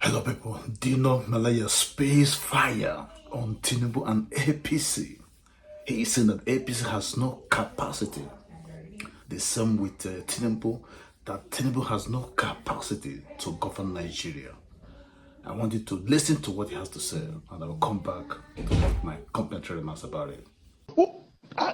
Hello people, Dino Melaye space fire on Tinubu and APC. He is saying that APC has no capacity. The same with Tinubu, that Tinubu has no capacity to govern Nigeria. I want you to listen to what he has to say, and I will come back to make my complimentary remarks about it.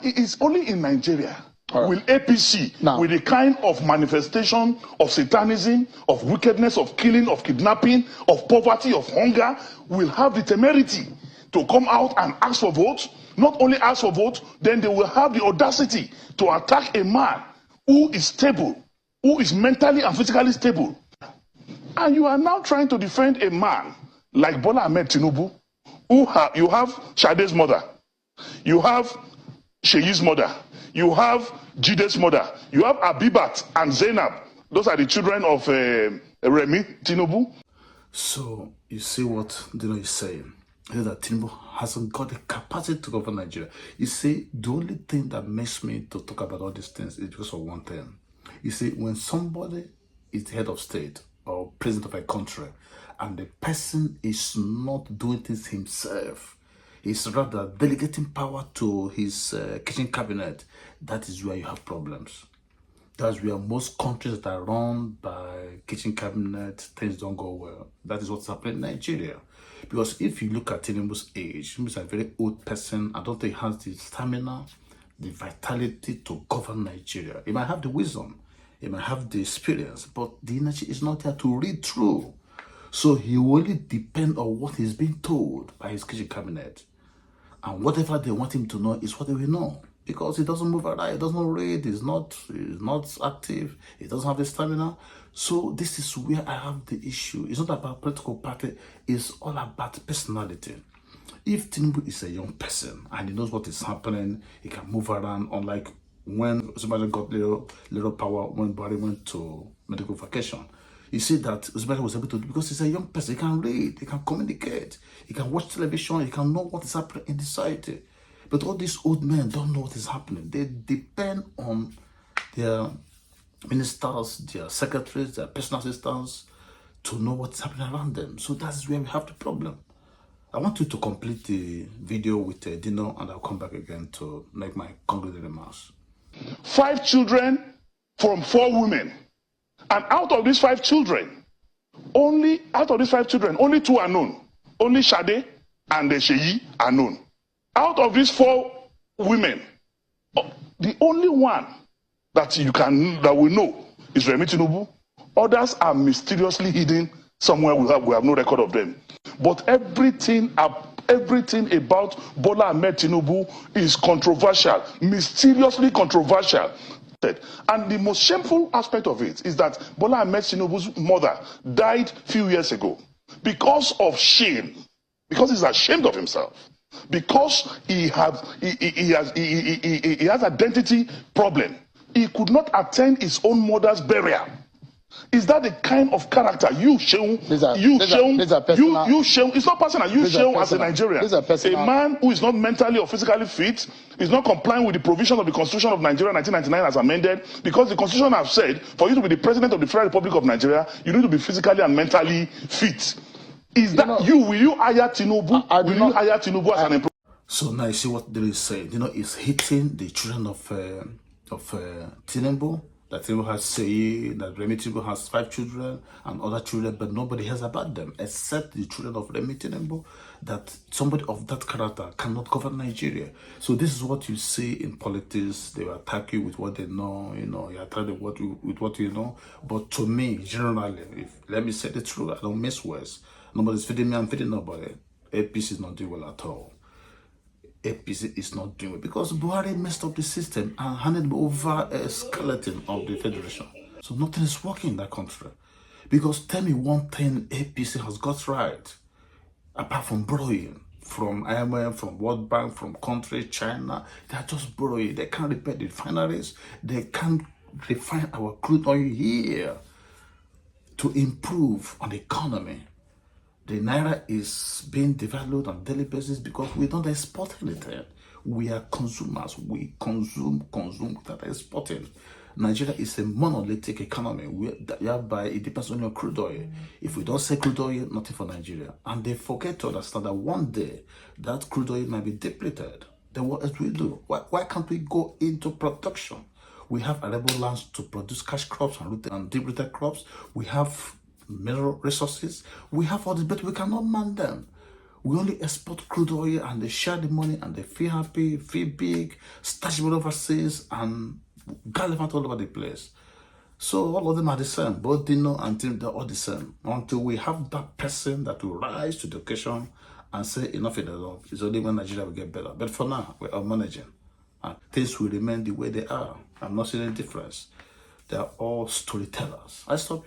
It's only in Nigeria will APC, with the kind of manifestation of satanism, of wickedness, of killing, of kidnapping, of poverty, of hunger, will have the temerity to come out and ask for votes. Not only ask for votes, then they will have the audacity to attack a man who is stable, who is mentally and physically stable. And you are now trying to defend a man like Bola Ahmed Tinubu, you have Sade's mother, you have Sheyi's mother, you have Jide's mother, you have Abibat and Zainab. Those are the children of Remi Tinubu. So you see what Dino is saying? That Tinubu hasn't got the capacity to govern Nigeria. You see, the only thing that makes me to talk about all these things is because of one thing. You see, when somebody is the head of state or president of a country and the person is not doing things himself, he's rather delegating power to his kitchen cabinet, that is where you have problems. That's where most countries that are run by kitchen cabinet, things don't go well. That is what's happening in Nigeria. Because if you look at Tinubu's age, he's a very old person. I don't think he has the stamina, the vitality to govern Nigeria. He might have the wisdom, he might have the experience, but the energy is not there to read through. So he will only depend on what he's being told by his kitchen cabinet. And whatever they want him to know is what they will know. Because he doesn't move around, he doesn't read, he's not active, he doesn't have the stamina. So this is where I have the issue. It's not about political party, it's all about personality. If Tinubu is a young person and he knows what is happening, he can move around, unlike when somebody got little power when Buhari went to medical vacation. You see that Uzbek was able to do because he's a young person. He can read, he can communicate, he can watch television, he can know what is happening in the society. But all these old men don't know what is happening. They depend on their ministers, their secretaries, their personal assistants to know what's happening around them. So that's where we have the problem. I want you to complete the video with Dino, and I'll come back again to make my concluding remarks. 5 children from 4 women. And out of these 5 children, only 2 are known. Only Sade and Sheyi are known. Out of these 4 women, the only one that we know is Remi Tinubu. Others are mysteriously hidden somewhere. We have no record of them. But everything about Bola Ahmed Tinubu is controversial, mysteriously controversial. And the most shameful aspect of it is that Bola Ahmed Tinubu's mother died a few years ago because of shame, because he's ashamed of himself, because he has identity problem. He could not attend his own mother's burial. Is that the kind of character you show? It's not personal. You show as a Nigerian, a man who is not mentally or physically fit, is not complying with the provisions of the Constitution of Nigeria 1999 as amended, because the Constitution has said for you to be the president of the Federal Republic of Nigeria, you need to be physically and mentally fit. Is that will you hire Tinubu? Will you hire Tinubu as an employee? So now you see what they say. It's hitting the children of Tinubu. That Tinubu has that Remi Tinubu has 5 children and other children, but nobody hears about them except the children of Remi Tinubu. That somebody of that character cannot govern Nigeria. So this is what you see in politics. They will attack you with what they know. You attack them with what you know. But to me, generally, let me say the truth, I don't miss words. Nobody's feeding me, I'm feeding nobody. APC is not doing well at all. APC is not doing it because Buhari messed up the system and handed over a skeleton of the federation. So nothing is working in that country. Because tell me one thing APC has got right, apart from borrowing from IMF, from World Bank, from countries, China. They are just borrowing. They can't repair the refineries. They can't refine our crude oil here to improve on the economy. The Naira is being devalued on a daily basis because we don't export anything. We are consumers. We consume without exporting. Nigeria is a monolithic economy whereby it depends only on crude oil. If we don't sell crude oil, nothing for Nigeria. And they forget to understand that one day that crude oil might be depleted. Then what else do we do? Why can't we go into production? We have arable lands to produce cash crops and deep-rooted crops. We have mineral resources. We have all this, but we cannot man them. We only export crude oil and they share the money and they feel happy, feel big, stash money overseas and gallivant all over the place. So all of them are the same. Both Dino and Tim, they're all the same. Until we have that person that will rise to the occasion and say enough is enough. It's only when Nigeria will get better. But for now, we are managing. And things will remain the way they are. I'm not seeing any difference. They are all storytellers. I stop here.